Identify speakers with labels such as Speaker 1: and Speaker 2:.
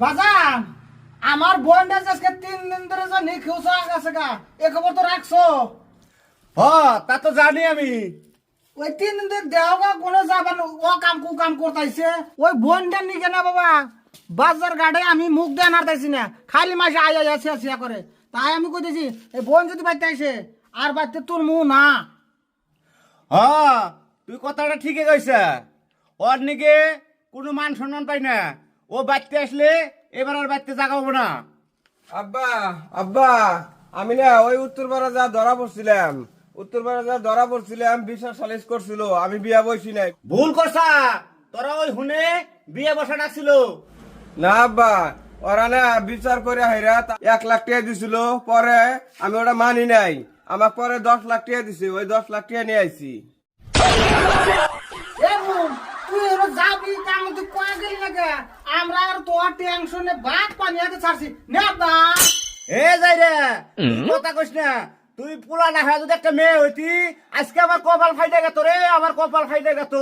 Speaker 1: বাজান আমার বোনটা আজকে 3 দিন ধরে যা নিখোঁজ হয়ে গেছে গা, এ খবর তো রাখছো?
Speaker 2: হ তা তো জানি আমি।
Speaker 1: ওই 3 দিন ধরে দেহ গা কোনো যাবেন ও কাম কু কাম করতেছে। ওই বোনটা নিকে না বাবা, বাজার গাড়ে আমি মুখ দিয়ে নাড়তাইছি না, খালি মাসে আয় আয় আসিয়া আসিয়া করে। তাই আমি কইতেছি এই বোন যদি বাড়তে আসে আর বাড়তে তোর মুখ না।
Speaker 2: হ তুই কথাটা ঠিকই কইছা। ওর নিকে কোনো মান সম্মান পাই না। ও বাড়তে আসলে এবার আর বাড়তে জাগা হবো না।
Speaker 3: আব্বা আব্বা আমি না ওই উত্তরপাড়া যা ধরা পড়ছিলাম, উত্তরপাড়া যা ধরা পড়ছিলাম বিচার সালিশ করছিল, আমি বিয়া বসি নাই।
Speaker 2: ভুল করছা, তোরা ওই হুনে বিয়ে বসা ডাকছিল।
Speaker 3: না আব্বা, ওরা না বিচার করে হাইরা 1 লাখ টাকা দিছিল, পরে আমি ওটা মানি নাই, আমার পরে 10 লাখ টাকা দিছে, ওই 10 লাখ টাকা নিয়ে আইছি।
Speaker 1: এ বোন তুই এবার যাবি কাম তুই কয়া গেলি না কে? আমরা আর তোর টেনশনে ভাত পানি হাতে ছাড়ছি না বা।
Speaker 2: এ যাই রে, তুই কথা কইস না। তুই পুরা না হয় যদি একটা মেয়ে হইতি, আজকে আমার কপাল ফাইটে গেত রে, আমার কপাল ফাইটে গেত।